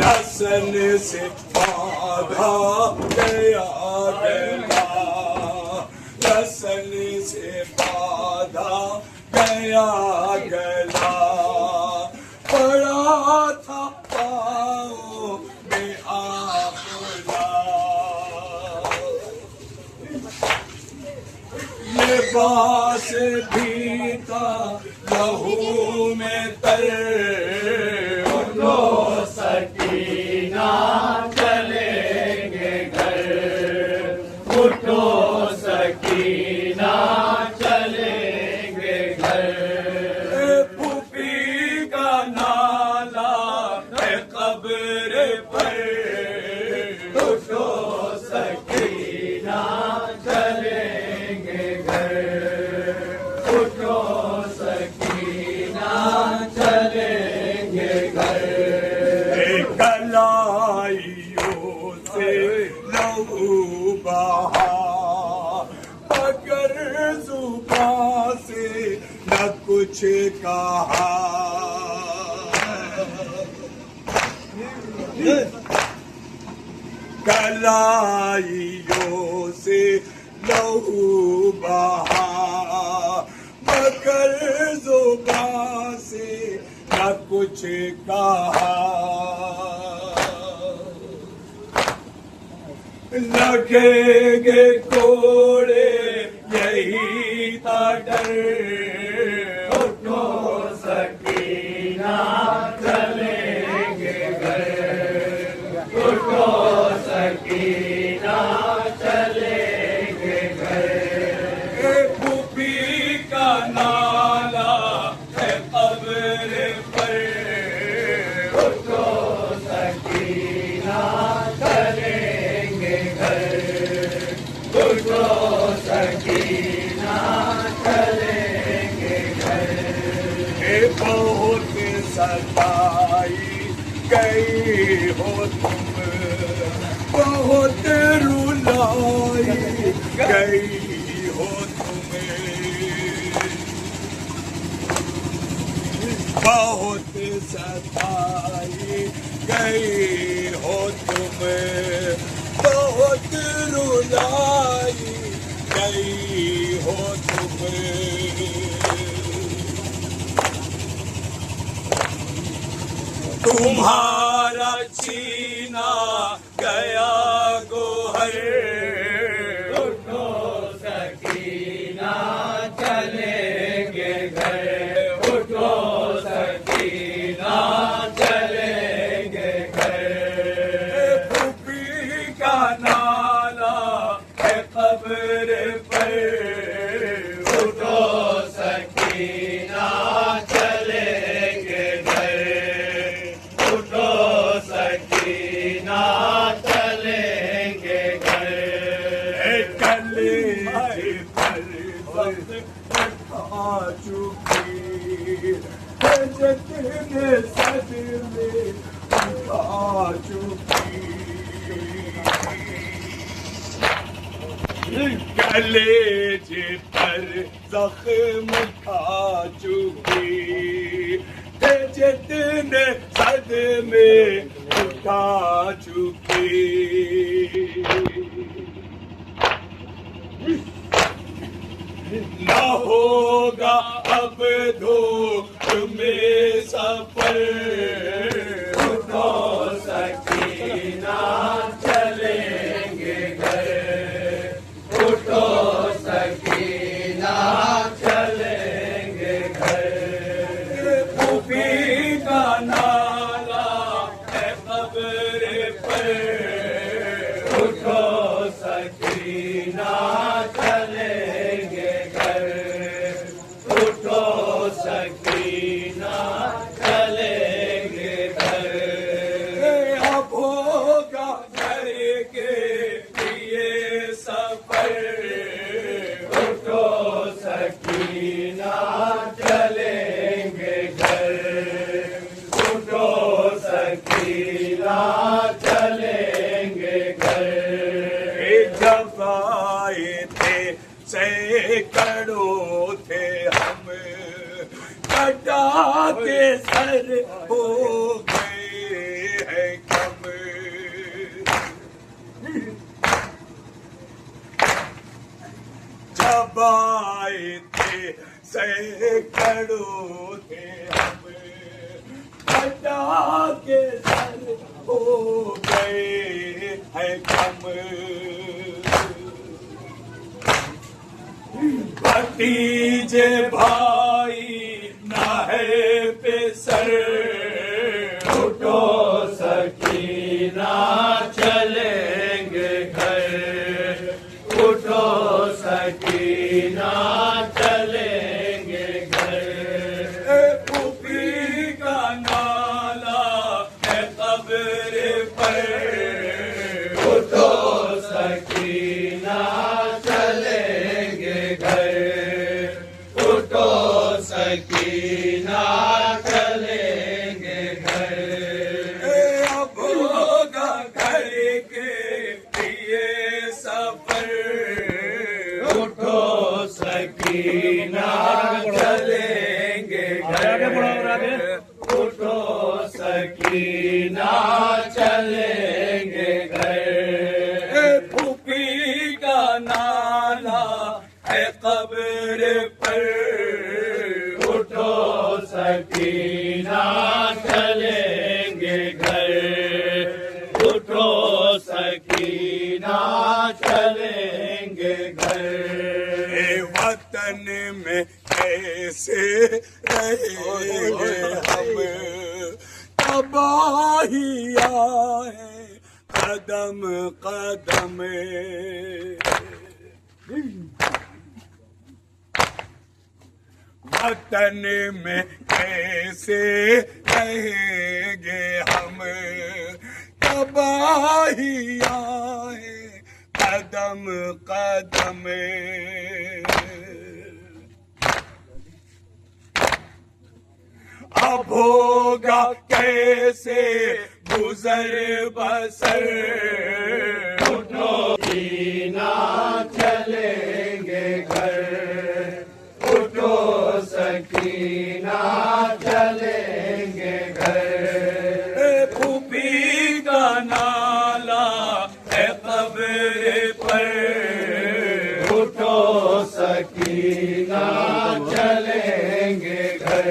रसन से बाधा गया गला, रसन से बाधा गया गला, पड़ा था पाँव में आंवला, लिबास भीगा लहू में तर, उठो सकीना चलेंगे घर, उठो सकीना चलेंगे घर। फूफी का नाला है कब्र पर, उठो सकीना चलेंगे घर, उठो सकीना चलेंगे घर। कलाइयों से लहू बहा, मगर जुबां से न कुछ कहा, कलाइयों से लहू बहा, मगर जुबां से न कुछ कहा, लगेंगे कोड़े यही था डर, उठो सकीना चलेंगे घर, उठो सकीना चलेंगे घर। फूफी का नाला है कब्र पर, उठो सकीना चलेंगे घर, उठो सकीना चलेंगे घर। बहुत सताई गई हो तुम, बहुत रुलाई गई हो तुम्हें, बहुत सताई गई हो तुम्हें, बहुत रुलाई गई हो तुम्हें। तुम्हारा छीना गया गोहर, उठो सकीना चलेंगे घर, उठो सकीना चलेंगे घर। फूफी का नाला है कब्र पर, उठो सकीना चलेंगे घर, उठो सकीना चलेंगे घर। कलेजे पर वक्त उठा चुकी, जितने सदमे उठा चुकी, कलेजे पर जख्म खा चुकी, जितने सदमे उठा चुकी, न होगा अब धूप में सफर, उठो सकीना चलेंगे घर, उठो सकीना चलेंगे घर। फूफी का नाला है कब्र पर, उठो सकीना चलेंगे घर, उठो सकीना चलेंगे घर। अब होगा घर के लिए सफर, उठो सकीना चलेंगे घर, उठो सकीना चलेंगे घर। जब आए थे सैकड़ों थे हम, कटा के सर हो गए हैं क्या, जब आए थे सैकड़ों थे हम, घटा के सर हो गए हैं कम। भतीजे भाई ना है पेसर, उठो सकीना चलेंगे घर, उठो सकीना चलेंगे घर। फूफी का नाला है कब्र पर, उठो सकीना चलेंगे घर, उठो सकीना चलेंगे घर। अब होगा घर के लिए सफर, उठो सकीना चलेंगे घर, उठो सकीना चलेंगे घर। फूफी का नाला है कब्र पर, उठो सकीना चलेंगे घर, उठो सकीना चलेंगे घर। वतन में कैसे रहेंगे हम, तबाहिया है कदम कदम। वतन में कैसे रहेंगे हम, तबाहिया है कदम कदम। अब होगा कैसे गुजर बसर, उठो सकीना चलेंगे घर, उठो सकीना चलेंगे घर। फूफी का नाला है कब्र पर, उठो सकीना चलेंगे घर,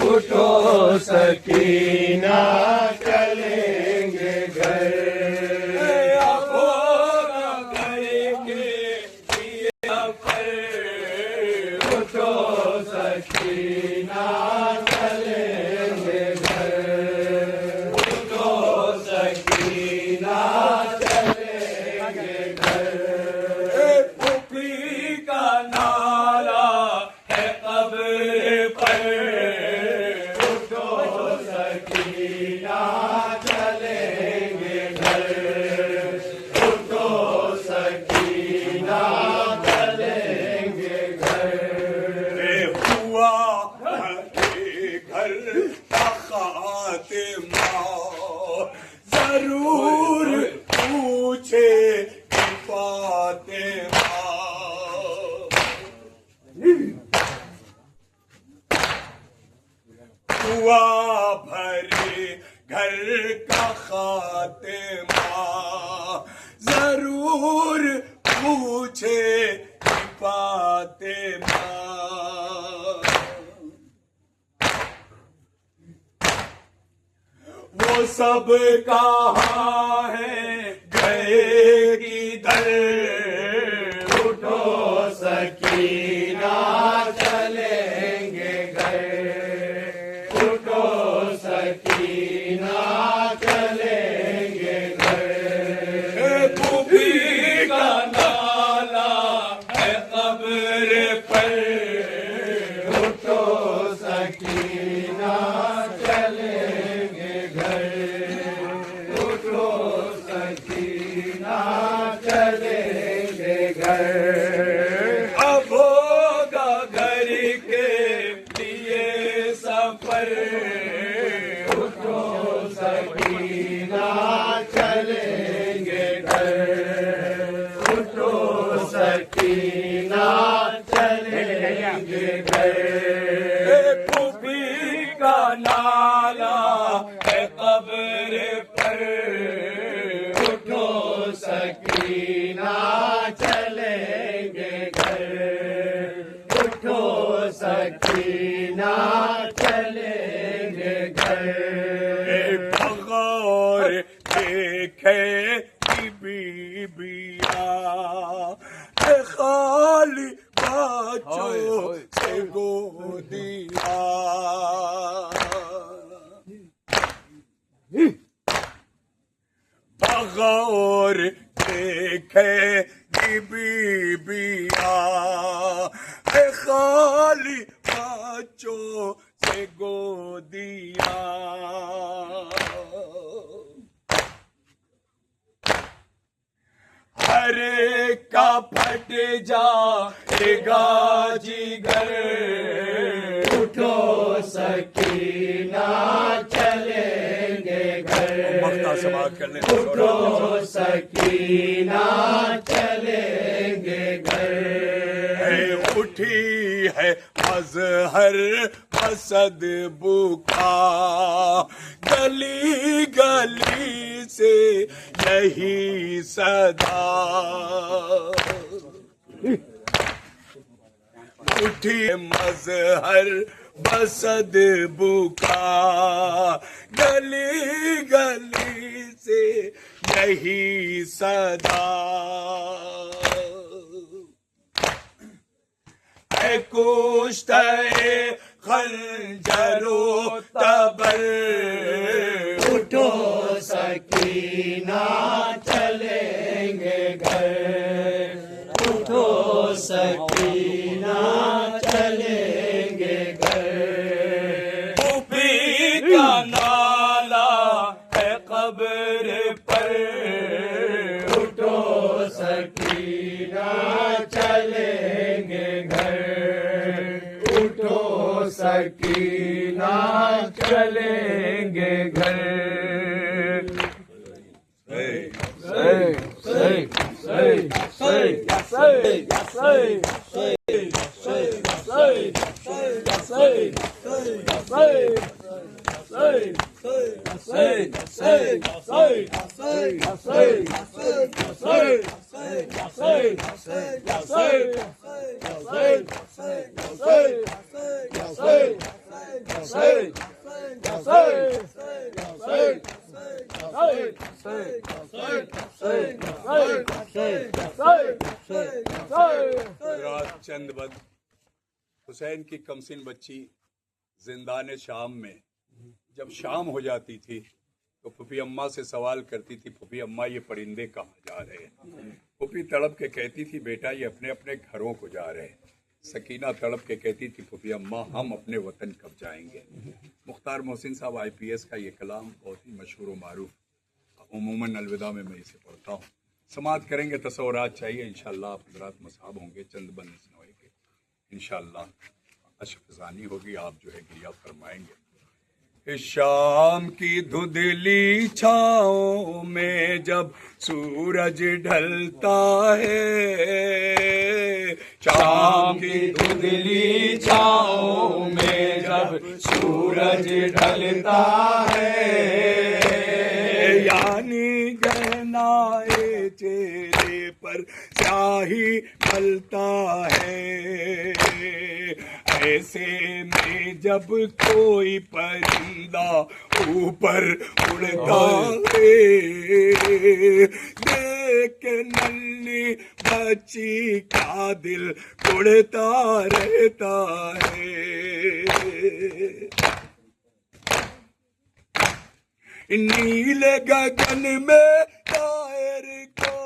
उठो सकीना चलेंगे घर। अब होगा घर के लिए सफर, उठो सकीना चलेंगे घर, उठो सकीना चलेंगे घर। फूफी का नाला है कब्र पर, उठो सकीना चलेंगे घर, उठो सकीना चलेंगे घर। हुआ हरे घर का खातिमा, जरूर पूछे फातिमा। हुआ भरे घर का खातिमा, जरूर पूछे फातिमा। वो सब कहाँ है गए किधर, उठो सकीना चलेंगे घर, उठो सकीना चलेंगे घर। फूफी का नाला है कब्र पर, उठो सकीना चलेंगे घर, उठो सकीना चलेंगे घर। अब होगा घर के लिए सफर, उठो सकीना चलेंगे घर, उठो सकीना चलेंगे घर। फूफी का नाला है कब्र पर, उठो सकीना चलेंगे घर, घर। बगैर देखे की बीबिया खाली बच्चों से गोदिया। बगैर देखे की बीबिया खाली बच्चों से गोदिया। हर एक का फट जाएगा जिगर। उठो सकीना चलेंगे घर। मक्ता समाप्त करने उठो सकीना चलेंगे घर। उठी है मजहर मसद बुका गली गली से यही सदा। उठी मजहर बसद बुका गली गली से यही सदा। कुश्ते खंजरो तबर। उठो सकीना चलेंगे घर। उठो सकीना चलेंगे घर। फूफी का नाला है कब्र पर। उठो सकीना चलेंगे घर। उठो सकीना चलेंगे घर। चंद हुसैन की कमसिन बच्ची जिंदान शाम में जब शाम हो जाती थी तो फूफी अम्मा से सवाल करती थी, फूफी अम्मा ये परिंदे कहाँ जा रहे हैं? फूफी तड़प के कहती थी, बेटा ये अपने अपने घरों को जा रहे हैं। सकीना तड़प के कहती थी, फूफी अम्मा हम अपने वतन कब जाएंगे? मुख्तार मोहसिन साहब IPS का ये कलाम बहुत ही मशहूर व मारूफ, उमूमन अलविदा में मैं इसे पढ़ता हूँ। समात करेंगे, तसव्वुरात चाहिए इंशाअल्लाह। आप हज़रात मसाब होंगे, चंद बंद सुनाए के इंशाअल्लाह अशफ़ज़ानी होगी, आप जो है गिरिया फरमाएंगे। शाम की धुंधली छाओं में जब सूरज ढलता है। शाम की धुंधली छाओं में जब सूरज ढलता है। यानी गहनाए चेहरे पर स्याही मलता है। ऐसे में जब कोई परिंदा ऊपर उड़ता है, देख के नन्ही बच्ची का दिल उड़ता रहता है। नीले गगन में तायर को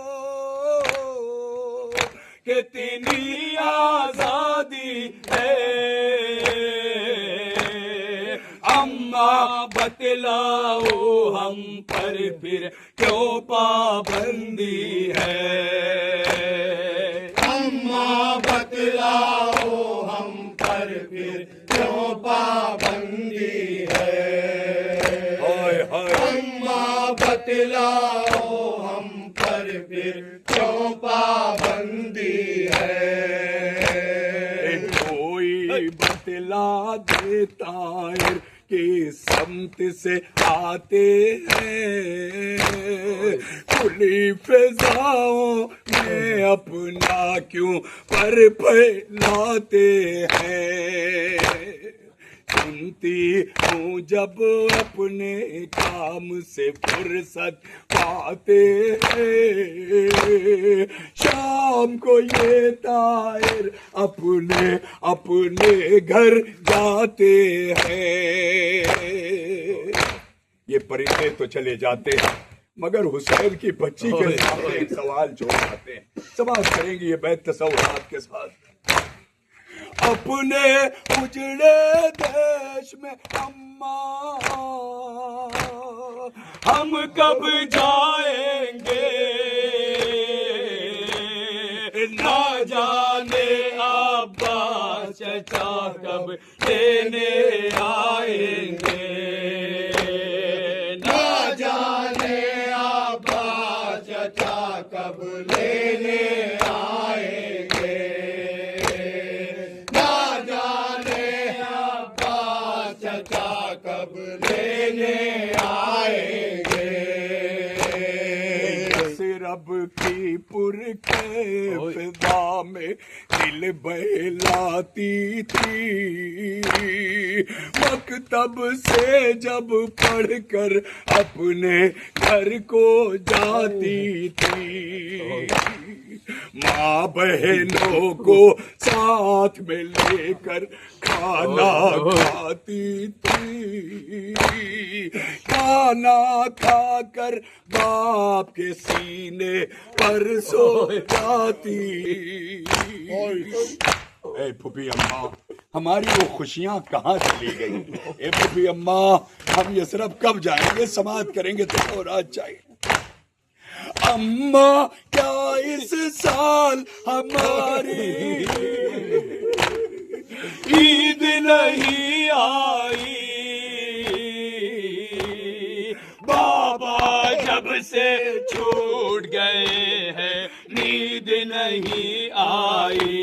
कितनी आजादी है। अम्मा बतलाओ हम पर फिर क्यों पाबंदी है। अम्मा बतलाओ हम पर फिर क्यों पाबंदी है। अम्मा बतलाओ हम पर फिर क्यों पाबंदी है। कोई बतला देता है कि समत से आते हैं। खुली फिजाओं में अपना क्यों पर फैलाते हैं। सुनती हूँ जब अपने काम से फुर्सत पाते हैं, शाम को ये तायर अपने अपने घर जाते हैं। ये परिंदे तो चले जाते हैं, मगर हुसैन की बच्ची के सामने एक सवाल छोड़ जाते हैं। समाज करेंगे ये बैत तसव्वुरात के साथ। अपने उजड़े देश में अम्मा हम कब जाएंगे, ना जाने अब्बा चचा कब लेने आएंगे, ना जाने अब्बा चचा कब लेने आएंगे, ना जाने अब्बा चचा कब लेने आएंगे। रब की पुर के फिजा में दिल बहलाती थी, मकतब से जब पढ़कर अपने घर को जाती थी, माँ बहनों को साथ में लेकर खाना खाती थी, खाना खाकर बाप के सीने पर सो जाती। ए फूफी अम्मा, हमारी वो खुशियां कहाँ चली गई? ए फूफी अम्मा, हम ये सिर्फ कब जाएंगे? समाप्त करेंगे तो रात चाहिए। अम्मा क्या इस साल हमारी ईद नहीं आई, बाबा जब से छूट गए हैं नींद नहीं आई,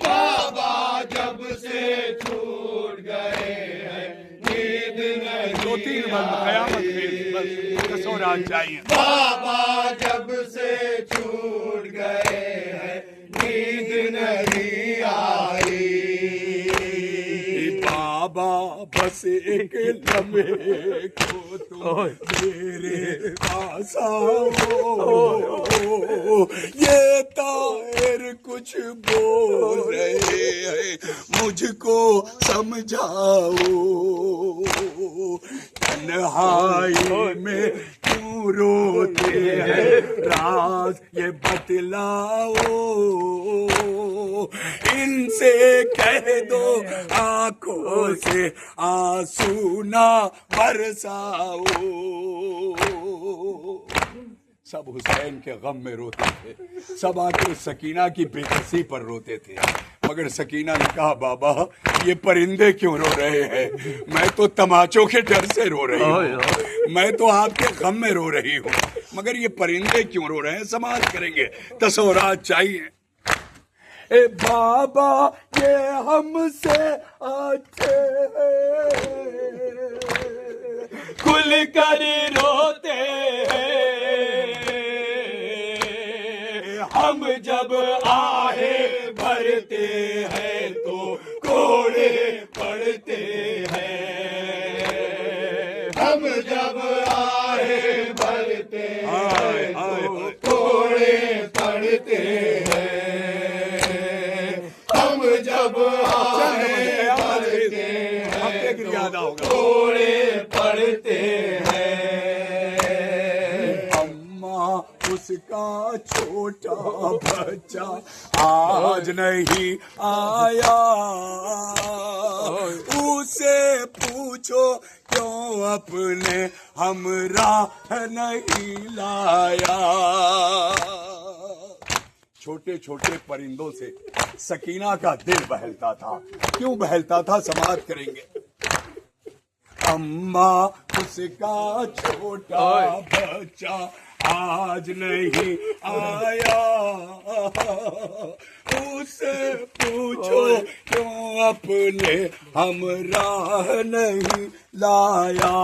बाबा जब से छूट गए हैं नींद नहीं। 2-3 कयामत में बस कसो रात चाहिए। बाबा जब से छूट गए हैं नींद नहीं आई, बाबा बस एक लम्हे को तुम मेरे पास आओ, ये तायर कुछ बोल रहे हैं मुझको समझाओ, तन्हाई में क्यों रोते हैं राज ये बतलाओ, इनसे कह दो आंखों से आंसू ना बरसाओ। सब हुसैन के गम में रोते थे, सब आके सकीना की बेकसी पर रोते थे, मगर सकीना ने कहा बाबा ये परिंदे क्यों रो रहे हैं? मैं तो तमाचों के डर से रो रही हूँ, मैं तो आपके गम में रो रही हूँ, मगर ये परिंदे क्यों रो रहे हैं? समाज करेंगे, तसव्वुरात चाहिए। ए बाबा ये हमसे अच्छे खुल कर रोते हैं, हम जब आहे भरते हैं तो कोड़े पड़ते हैं, हम जब आहे भरते हैं तो कोड़े पड़ते हैं, हम जब आहे भरते हैं तो कोड़े पड़ते हैं। अम्मा उसका छोटा बच्चा आज नहीं आया, उसे पूछो क्यों अपने हमराह नहीं लाया। छोटे छोटे परिंदों से सकीना का दिल बहलता था, क्यों बहलता था? समाप्त करेंगे। अम्मा उसका छोटा बच्चा आज नहीं आया, उससे पूछो क्यों अपने हमराह नहीं लाया।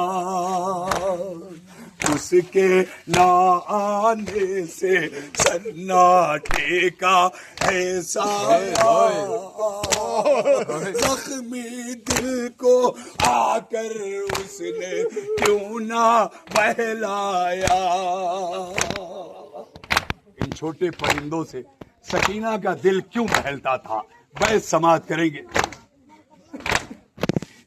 उसके ना आने से सन्नाटे का है साया, जख्मी दिल को आकर उसने क्यों ना बहलाया। इन छोटे परिंदों से सकीना का दिल क्यों बहलता था, बहस समाप्त करेंगे।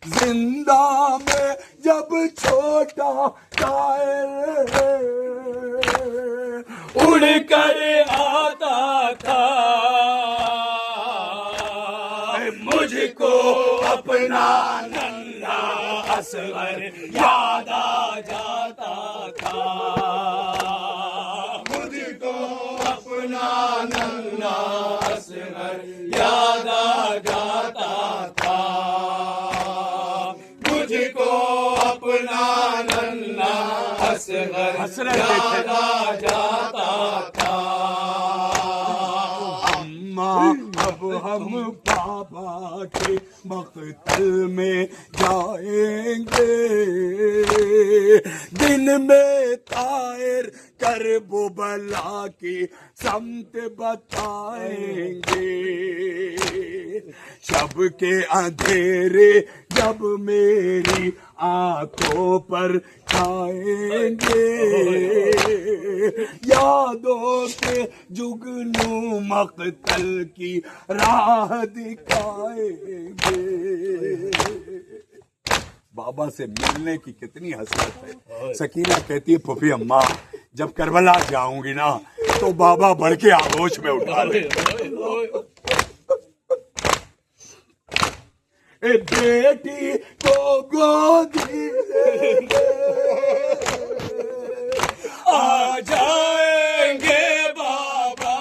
जिंदा में जब छोटा शायर उड़ कर आता था, मुझको अपना नन्हा असगर याद आ जाता था, मुझको अपना नन्हा असगर याद आ जाता था, मुझको अपना नन्हा असगर याद आ जाता था। अम्मा अब हम बाबा के मक़तल में जाएंगे, दिन में तायर करबला की समत बताएंगे, शब के अंधेरे जब मेरी आंखों पर छाएंगे, यादों के जुगनू मक़तल की राह दिखाएंगे। बाबा से मिलने की कितनी हसरत है। सकीना कहती है फूफी अम्मा जब करबला जाऊंगी ना तो बाबा बढ़ के आगोश में उठा ले। ए बेटी को गोदी आ जाएंगे बाबा,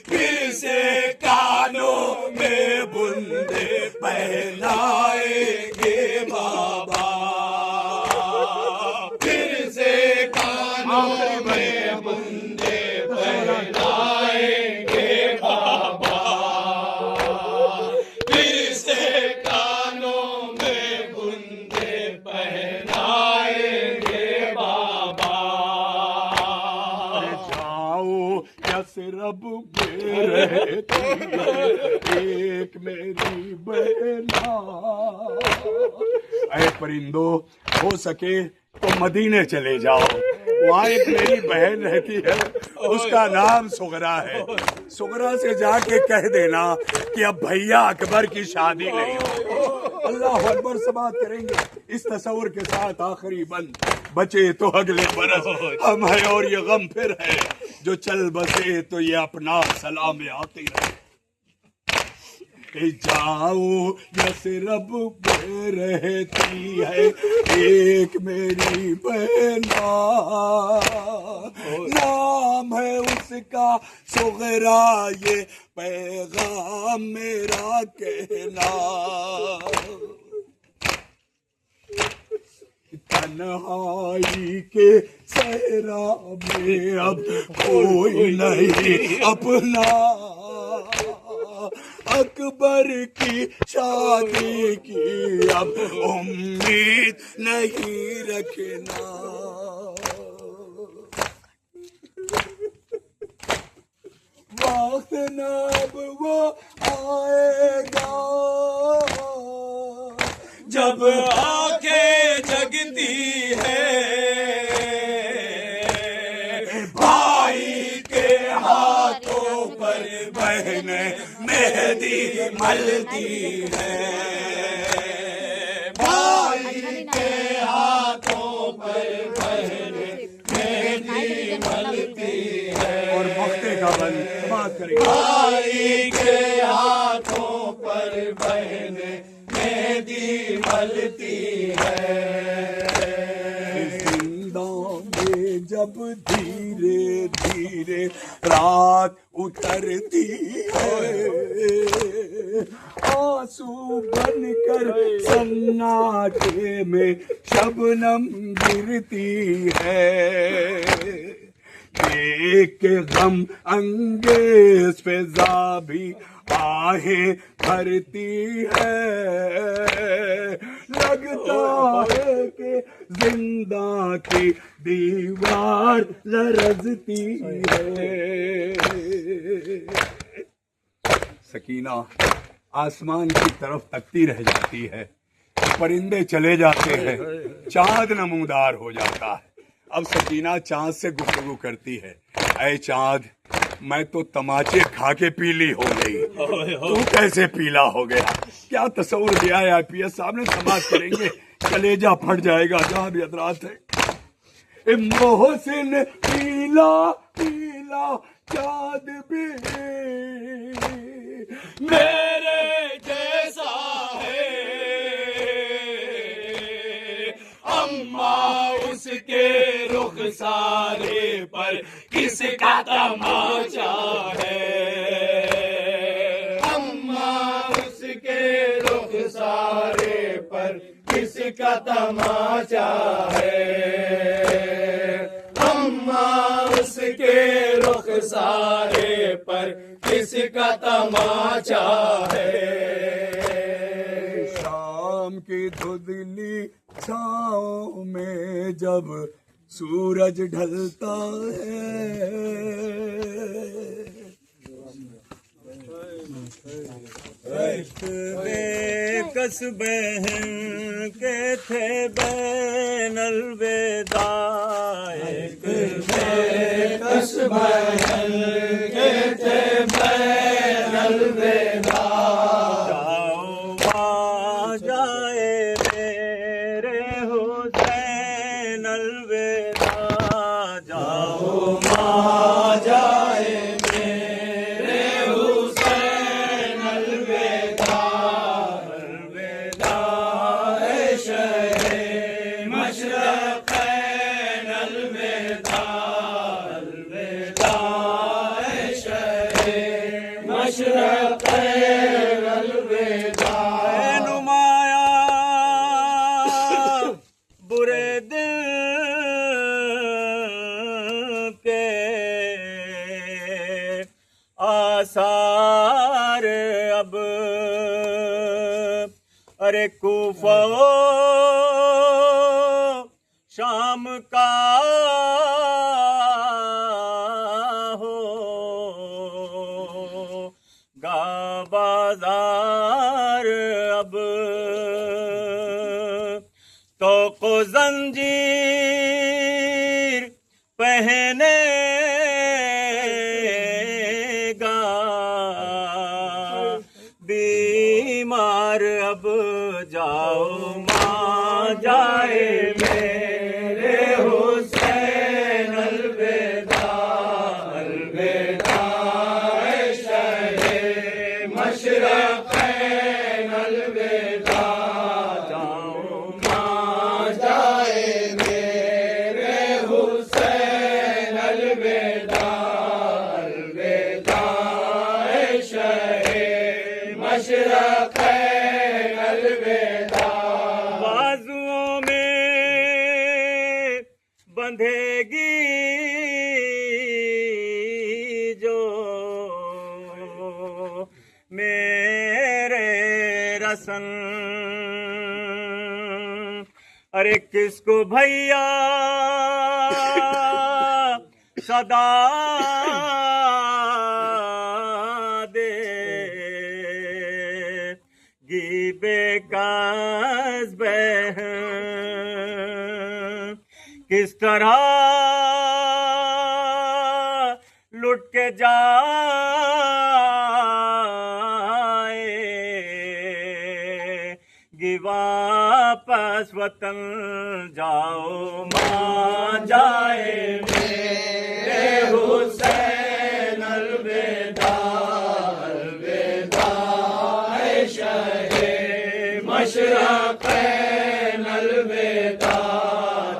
फिर से कानों में बूंदे पहनाएंगे बाबा, फिर से कानों में बूंदे पहनाएंगे बाबा, फिर से कानों में बूंदे पहनाएंगे बाबा। जाओ यसरब में रहती है एक मेरी बहना। ऐ परिंदो हो सके तो मदीने चले जाओ, वहाँ एक मेरी बहन रहती है, उसका नाम सुगरा है। सुगरा से जाके कह देना कि अब भैया अकबर की शादी नहीं हो। अल्लाह अकबर समाप्त करेंगे इस तस्वुर के साथ। आखिरी बंद बचे तो अगले बरस हम है और ये गम फिर है, जो चल बसे तो ये अपना सलाम आती रहे। जाओ यसरब में रहती है एक मेरी बहना, नाम है उसका सुगरा, ये पैगाम मेरा कहना। तन्हाई के सहरा में अब कोई नहीं अपना, अकबर की शादी की अब उम्मीद नहीं रखना। वक्त न अब वो आएगा जब आंखें जगती है, भाई के हाथों पर बहन मेहंदी मलती है, भाई के हाथों पर बहन मेहंदी मलती है। और मक्ते का बल समाप्त करेंगे। भाई के हाथों पर बहन मेहंदी मलती है। जिंदा में जब धीरे धीरे रात उतरती है, आंसू बनकर सन्नाटे में शबनम गिरती है, देख के गम अंगेज फिजा भी आहें भरती है, लगता है कि खुदा की दीवार लरजती है। सकीना आसमान की तरफ तकती रह जाती है, परिंदे चले जाते हैं, चांद नमूदार हो जाता है। अब सकीना चांद से गुफ्तगू करती है, ऐ चांद, मैं तो तमाचे खा के पीली हो गई, तू कैसे पीला हो गया? क्या तस्वुर दिया है आईपीएस साहब ने, समाज करेंगे कलेजा फट जाएगा। जहां भी हजरात है, मोहसिन पीला पीला चांद भी मेरे जैसा है, अम्मा उसके रुख सारे पर किसका तमाचा है, अम्मा उसके रुख सारे पर किसका तमाचा है, अम्मा उसके रुख सारे पर किसका तमाचा है। शाम की धुंधली छाँव में जब सूरज ढलता है, बेकस बहन के थे बैन अलविदा, एक बेकस बहन के थे बैन अलविदा, जाओ आ जाए मेरे हुसैन अलविदा, जाओ आ जाए मेरे हुसैन अलविदा, अलविदा ऐ शहे मशरक़ैन अलविदा, अलविदा ऐ शहे मशरक़ैन अलविदा। नुमाया बुरे दिल के आसार अब, अरे कूफा शाम का हो गा बाजार अब, तो को जंजीर पहनेगा बीमार अब, जाओ माँ जाए मेरे हुसैन अलविदा, अलविदा ऐ शहे मशरक़ैन अलविदा, जाओ माँ जाए मेरे हुसैन अलविदा, अलविदा ऐ शहे मशरक़ैन अलविदा। बाजुओं में बंधेगी जो मेरे रसन, अरे किसको भैया सदा देगी बेकास बहन, किस तरह लुट के जाएगी वापस वतन, जाओ माँ जाए मेरे हुसैन अलविदा, अलविदा ऐ शहे मशरक़ैन अलविदा,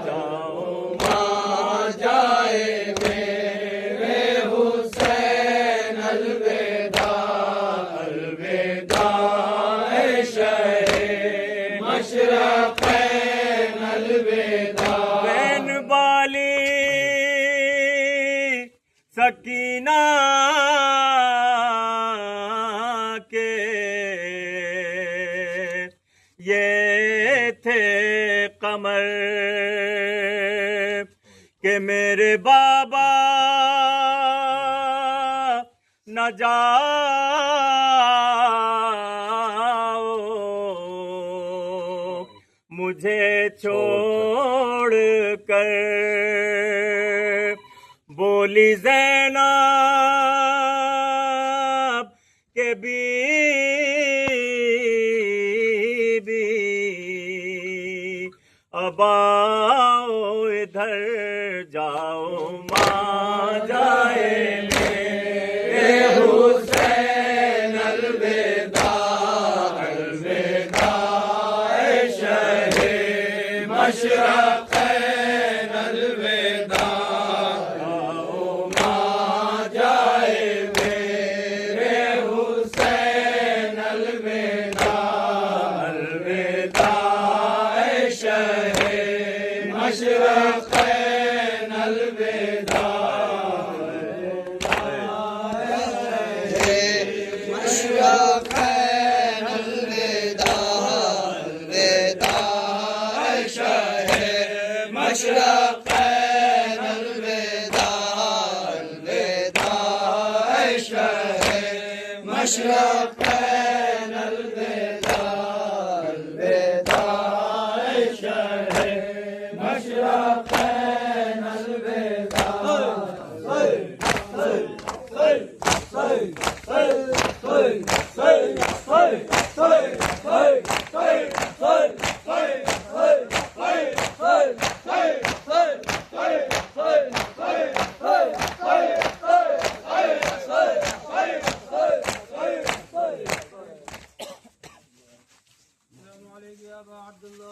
जाओ माँ जाए मेरे हुसैन अलविदा, अलविदा ऐ शहे मशरक़ैन अलविदा। बैन बाली सकीना के ये थे कमर, मेरे बाबा न जाओ मुझे छोड़ कर। बोली ज़ैनब के बीबी अब आओ इधर जाओ माँ जाए मेरे हुसैन अलविदा अलविदा ऐ शहे मशरक़ैन अलविदा आओ माँ जाए मेरे हुसैन अलविदा अलविदा ऐ शहे मशरक़ैन अलविदा मशरक़ैन अलविदा अलविदा ऐ शहे मशरक़ैन अलविदा अलविदा ऐ शहे मशरक़ैन अलविदा अलविदा ऐ शहे मशरक़ैन अलविदा।